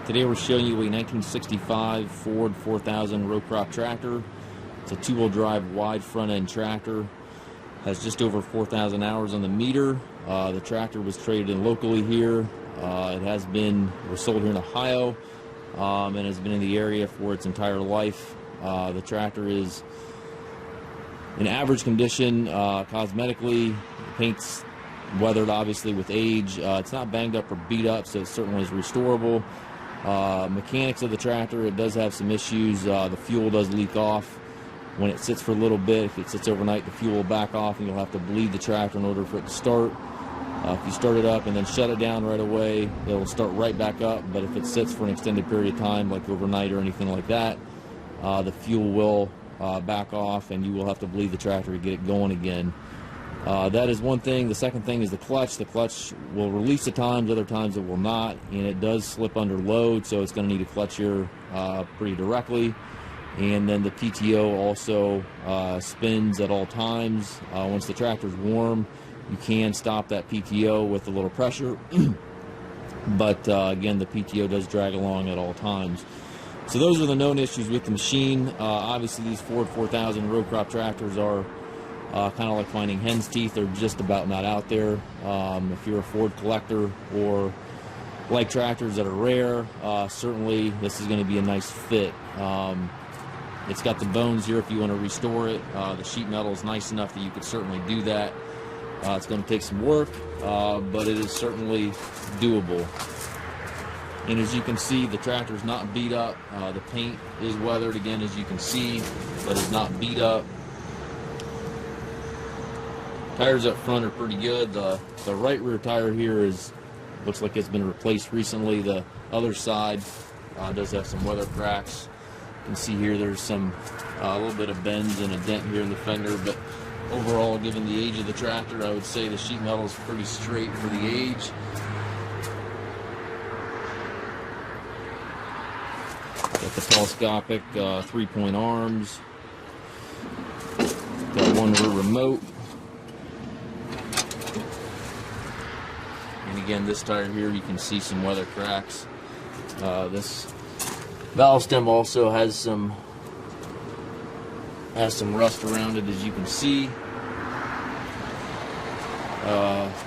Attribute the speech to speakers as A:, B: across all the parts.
A: Today we're showing you a 1965 Ford 4000 row crop tractor. It's a two-wheel drive wide front end tractor. Has just over 4,000 hours on the meter. The tractor was traded in locally here. It was sold here in Ohio and has been in the area for its entire life. The tractor is in average condition cosmetically. The paint's weathered obviously with age. It's not banged up or beat up, so it certainly is restorable. Mechanics of the tractor, it does have some issues. The fuel does leak off when it sits for a little bit. If it sits overnight, the fuel will back off and you'll have to bleed the tractor in order for it to start. If you start it up and then shut it down right away, it will start right back up. But if it sits for an extended period of time, like overnight or anything like that, the fuel will back off and you will have to bleed the tractor to get it going again. That is one thing. The second thing is the clutch. The clutch will release at times, other times it will not, and it does slip under load, so it's going to need a clutch here pretty directly. And then the PTO also spins at all times. Once the tractor's warm, you can stop that PTO with a little pressure, but again, the PTO does drag along at all times. So those are the known issues with the machine. Obviously, these Ford 4000 row crop tractors are kind of like finding hen's teeth. They're just about not out there. If you're a Ford collector or like tractors that are rare, certainly this is going to be a nice fit. It's got the bones here if you want to restore it. The sheet metal is nice enough that you could certainly do that. It's going to take some work, but it is certainly doable. And as you can see, the tractor is not beat up. The paint is weathered again, as you can see, but it's not beat up. Tires up front are pretty good. The right rear tire here looks like it's been replaced recently. The other side does have some weather cracks. You can see here there's a little bit of bends and a dent here in the fender, but overall, given the age of the tractor, I would say the sheet metal is pretty straight for the age. Got the telescopic 3-point arms. Got one rear remote. And again, this tire here, you can see some weather cracks. This valve stem also has some rust around it, as you can see.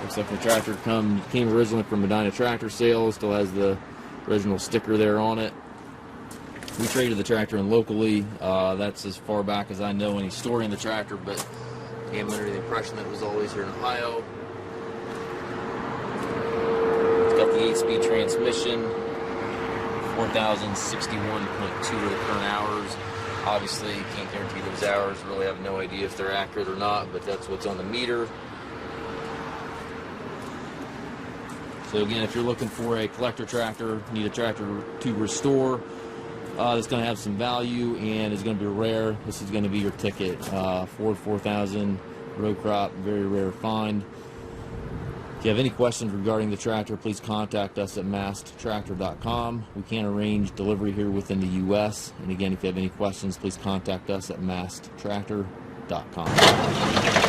A: Looks like the tractor came originally from Medina Tractor Sales. Still has the original sticker there on it. We traded the tractor in locally. That's as far back as I know any story in the tractor, but I am under the impression that it was always here in Ohio. It's got the 8-speed transmission, 4,061.2 of the current hours. Obviously, you can't guarantee those hours. Really have no idea if they're accurate or not, but that's what's on the meter. So again, if you're looking for a collector tractor, need a tractor to restore, that's going to have some value and is going to be rare, this is going to be your ticket. Ford 4000 row crop, very rare find. If you have any questions regarding the tractor, please contact us at maskedtractor.com. We can arrange delivery here within the U.S. And again, if you have any questions, please contact us at maskedtractor.com.